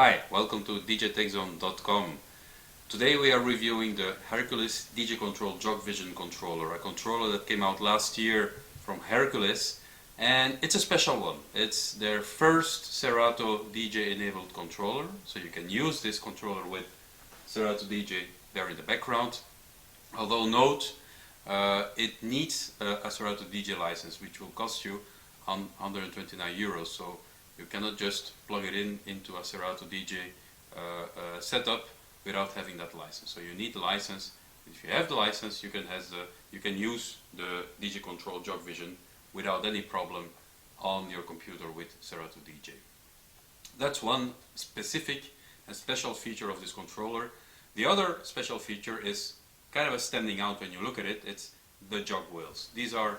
Hi, welcome to DJTechZone.com. Today we are reviewing the Hercules DJControl Jogvision Controller, a controller that came out last year from Hercules, and it's a special one. It's their first Serato DJ enabled controller, so you can use this controller with Serato DJ there in the background. Although note, it needs a Serato DJ license, which will cost you 129 euros. So you cannot just plug it into a Serato DJ setup without having that license. So you need the license. If you have the license, you can use the DJControl Jogvision without any problem on your computer with Serato DJ. That's one specific and special feature of this controller. The other special feature is kind of standing out when you look at it. It's the jog wheels. These are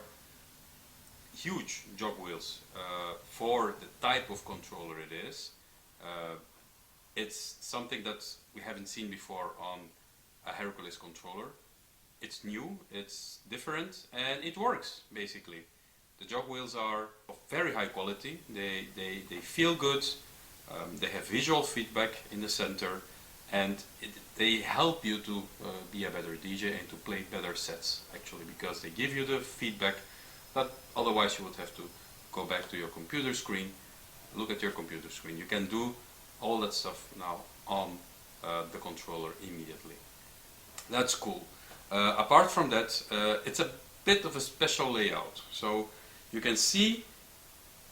huge jog wheels for the type of controller it is. It's something that we haven't seen before on a Hercules controller. It's new, it's different, and it works basically. The jog wheels are of very high quality. They feel good. They have visual feedback in the center, and they help you to be a better DJ and to play better sets, actually, because they give you the feedback that otherwise you would have to go back to your computer screen, look at your computer screen. You can do all that stuff now on the controller immediately. That's cool. Apart from that, it's a bit of a special layout. So you can see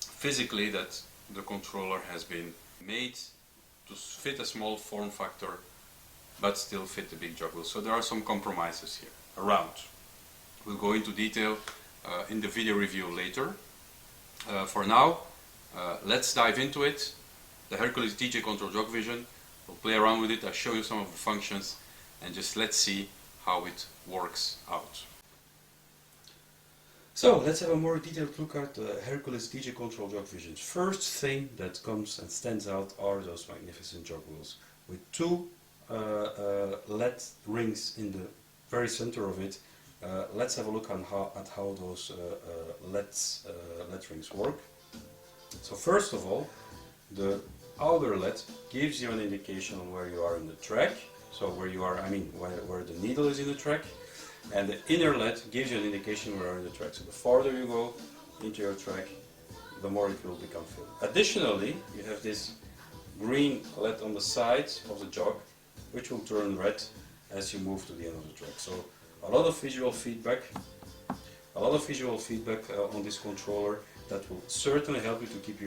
physically that the controller has been made to fit a small form factor but still fit the big jog wheel. So there are some compromises here around. We'll go into detail in the video review later. For now, let's dive into it. The Hercules DJControl Jogvision. We'll play around with it. I'll show you some of the functions and just let's see how it works out. So let's have a more detailed look at the Hercules DJControl Jogvision. First thing that comes and stands out are those magnificent jog wheels with two LED rings in the very center of it. Let's have a look at how those LED rings work. So first of all, the outer LED gives you an indication on where you are in the track. So where you are, I mean where the needle is in the track. And the inner LED gives you an indication where you are in the track. So the farther you go into your track, the more it will become filled. Additionally, you have this green LED on the side of the jog, which will turn red as you move to the end of the track. So a lot of visual feedback on this controller that will certainly help you to keep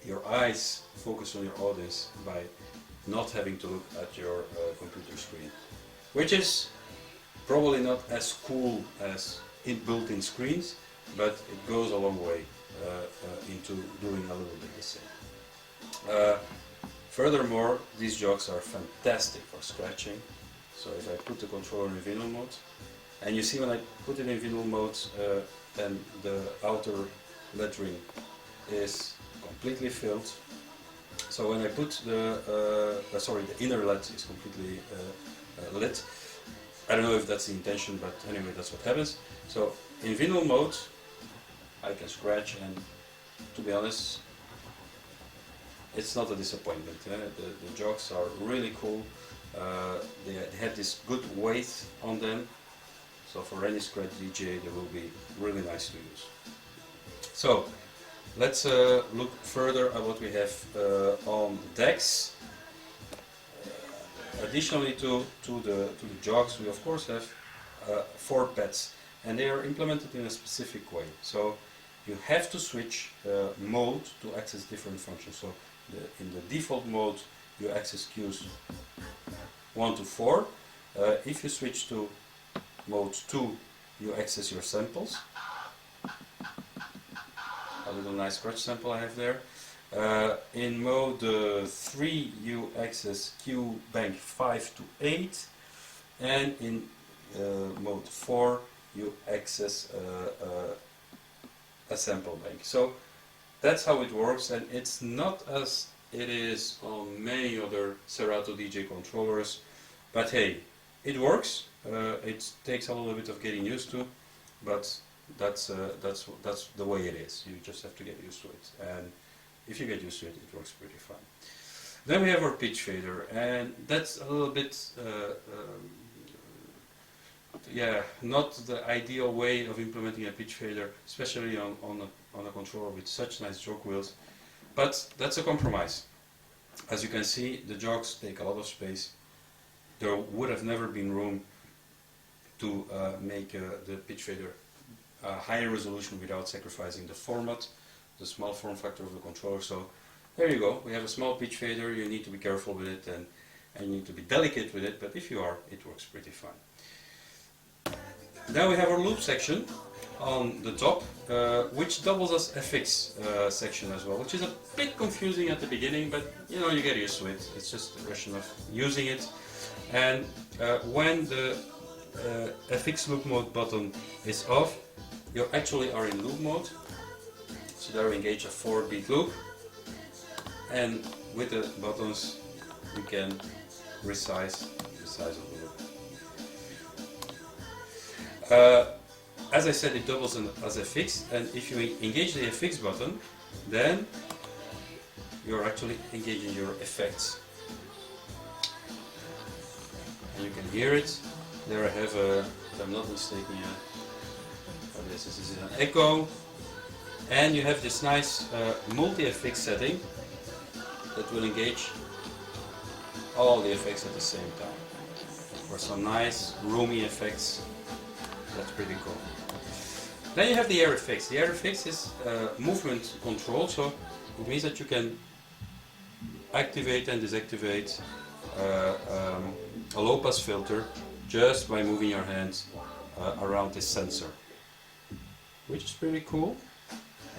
your eyes focused on your audience by not having to look at your computer screen, which is probably not as cool as built-in screens, but it goes a long way into doing a little bit the same. Furthermore, these jogs are fantastic for scratching. So if I put the controller in vinyl mode, and you see when I put it in vinyl mode, then the outer LED ring is completely filled. So when I put the inner LED is completely lit. I don't know if that's the intention, but anyway, that's what happens. So in vinyl mode, I can scratch, and to be honest, it's not a disappointment. The jogs are really cool. They have this good weight on them, so for any scratch DJ they will be really nice to use. So let's look further at what we have on the decks. Additionally to the jogs, we of course have 4 pads, and they are implemented in a specific way. So you have to switch mode to access different functions. So in the default mode you access cues 1 to 4. If you switch to mode 2, you access your samples. A little nice scratch sample I have there. In mode 3 you access cue bank 5 to 8, and in mode 4 you access a sample bank. So that's how it works, and it's not as it is on many other Serato DJ controllers, but hey, it works. It takes a little bit of getting used to, but that's the way it is. You just have to get used to it, and if you get used to it, it works pretty fine. Then we have our pitch fader, and that's a little bit, yeah, not the ideal way of implementing a pitch fader, especially on a controller with such nice jog wheels. But that's a compromise. As you can see, the jogs take a lot of space. There would have never been room to make the pitch fader a higher resolution without sacrificing the format, the small form factor of the controller. So there you go, we have a small pitch fader. You need to be careful with it, and you need to be delicate with it, but if you are, it works pretty fine. Then we have our loop section on the top, which doubles as FX section as well, which is a bit confusing at the beginning, but you know, you get used to it. It's just a question of using it. And when the FX loop mode button is off, you actually are in loop mode. So there we engage a 4-beat loop, and with the buttons you can resize the size of the loop. As I said, it doubles as FX, and if you engage the FX button, then you're actually engaging your effects. And you can hear it. There I have a, if I'm not mistaken, this is an echo, and you have this nice multi-FX setting that will engage all the effects at the same time for some nice roomy effects. That's pretty cool. Then you have the air effects. The air effects is movement control, so it means that you can activate and deactivate a low pass filter just by moving your hands around this sensor, which is pretty cool.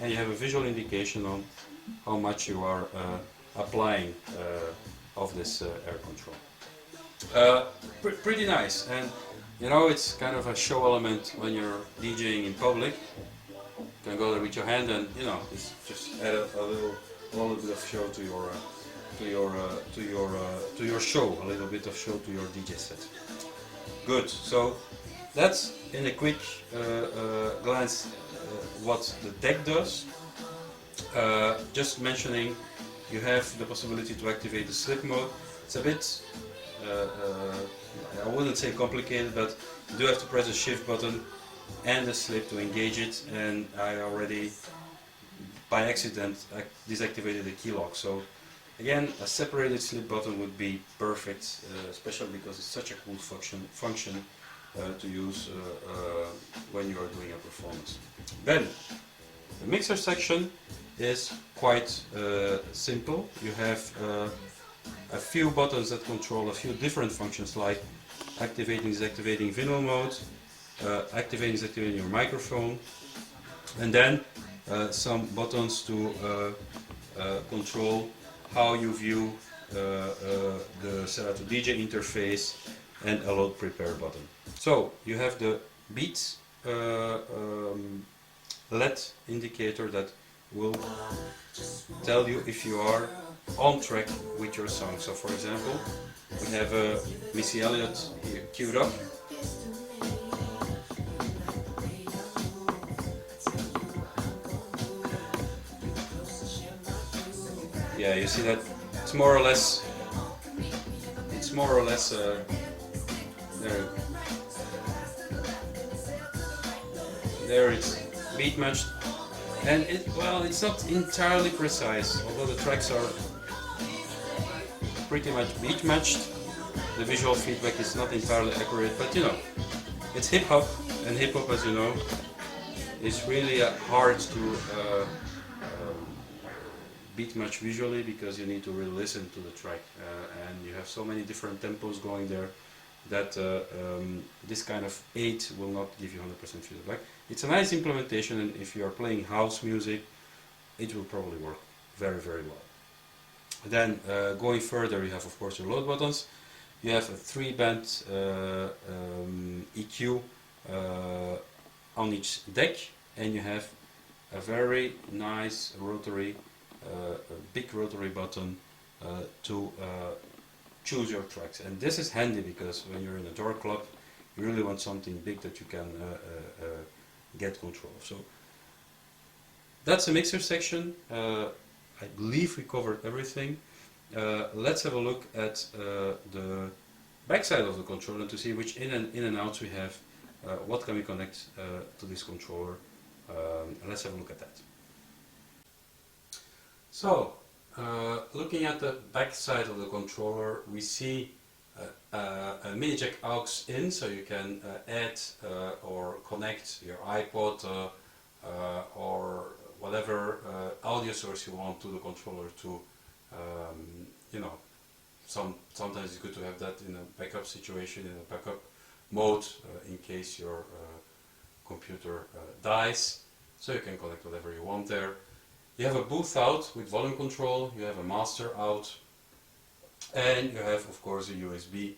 And you have a visual indication on how much you are applying of this air control. Pretty nice, and you know, it's kind of a show element when you're DJing in public. You can go there with your hand, and you know, it's just add a little bit of show to your show, a little bit of show to your DJ set. Good. So that's in a quick glance what the deck does. Just mentioning, you have the possibility to activate the slip mode. It's a bit, I wouldn't say complicated, but you do have to press the shift button and the slip to engage it, and I already by accident deactivated the key lock. So again, a separated slip button would be perfect, especially because it's such a cool function to use when you are doing a performance. Then the mixer section is quite simple. You have a few buttons that control a few different functions, like activating, deactivating vinyl mode, activating, deactivating your microphone, and then some buttons to control how you view the Serato DJ interface, and a load prepare button. So you have the beats LED indicator that will tell you if you are on track with your song. So for example, we have Missy Elliott here queued up. Yeah, you see that it's more or less there it's beat matched, and it's not entirely precise, although the tracks are pretty much beat matched. The visual feedback is not entirely accurate, but you know, it's hip hop, and hip hop, as you know, is really hard to beat match visually, because you need to really listen to the track, and you have so many different tempos going there that this kind of aid will not give you 100% feedback. It's a nice implementation, and if you are playing house music, it will probably work very, very well. Then going further, you have of course your load buttons. You have a 3-band EQ on each deck, and you have a very nice rotary, big rotary button to choose your tracks. And this is handy because when you're in a door club, you really want something big that you can get control of. So that's the mixer section. I believe we covered everything. let's have a look at the backside of the controller to see which in and outs we have, what can we connect to this controller. Let's have a look at that. So, looking at the back side of the controller, we see a mini jack aux in, so you can add or connect your iPod or whatever audio source you want to the controller to, you know, sometimes it's good to have that in a backup situation, in a backup mode, in case your computer dies, so you can connect whatever you want there. You have a booth out with volume control, you have a master out, and you have of course a USB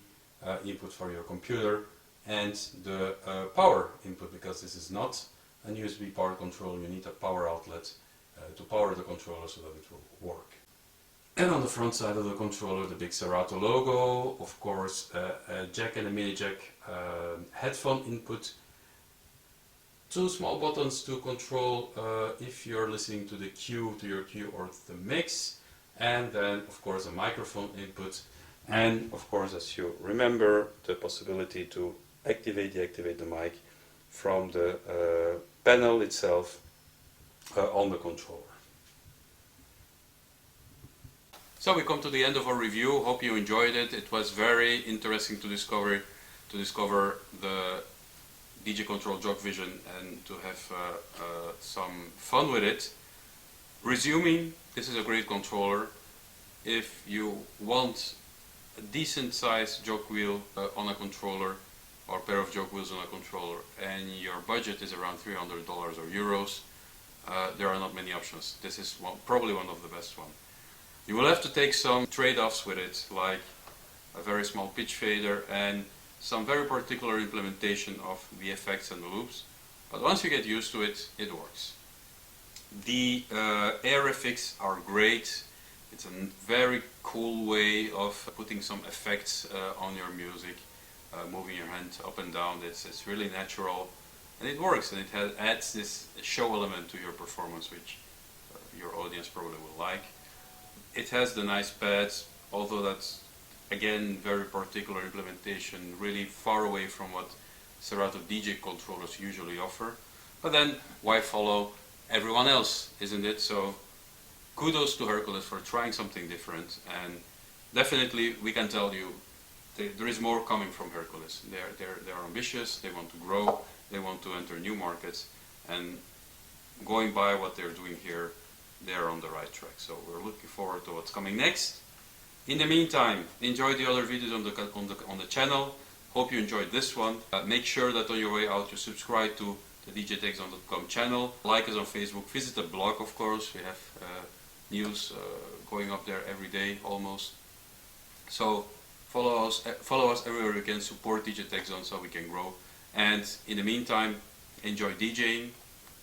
input for your computer and the power input, because this is not a USB power control. You need a power outlet to power the controller so that it will work. And on the front side of the controller, the big Serato logo, of course a jack and a mini jack headphone input, two small buttons to control if you're listening to the cue, to your cue or the mix, and then of course a microphone input, and of course, as you remember, the possibility to activate, deactivate the mic from the panel itself on the controller. So we come to the end of our review. Hope you enjoyed it. It was very interesting to discover the DJControl Jogvision and to have some fun with it. Resuming, this is a great controller. If you want a decent sized jog wheel on a controller, or a pair of jog wheels on a controller, and your budget is around $300 or euros, there are not many options. This is probably one of the best ones. You will have to take some trade-offs with it, like a very small pitch fader and some very particular implementation of the effects and the loops. But once you get used to it, it works. The air effects are great. It's a very cool way of putting some effects on your music, moving your hand up and down. It's really natural, and it works, and it adds this show element to your performance, which your audience probably will like. It has the nice pads, although that's again very particular implementation, really far away from what Serato DJ controllers usually offer. But then why follow everyone else, isn't it? So kudos to Hercules for trying something different, and definitely we can tell you there is more coming from Hercules. They're ambitious, they want to grow, they want to enter new markets, and going by what they're doing here, they're on the right track. So we're looking forward to what's coming next. In the meantime, enjoy the other videos on the channel. Hope you enjoyed this one. Make sure that on your way out you subscribe to the DJTechZone.com channel. Like us on Facebook. Visit the blog, of course. We have news going up there every day almost. So follow us everywhere you can. Support DJ Tech Zone so we can grow. And in the meantime, enjoy DJing.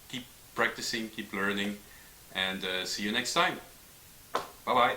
Keep practicing, keep learning, and see you next time. Bye bye.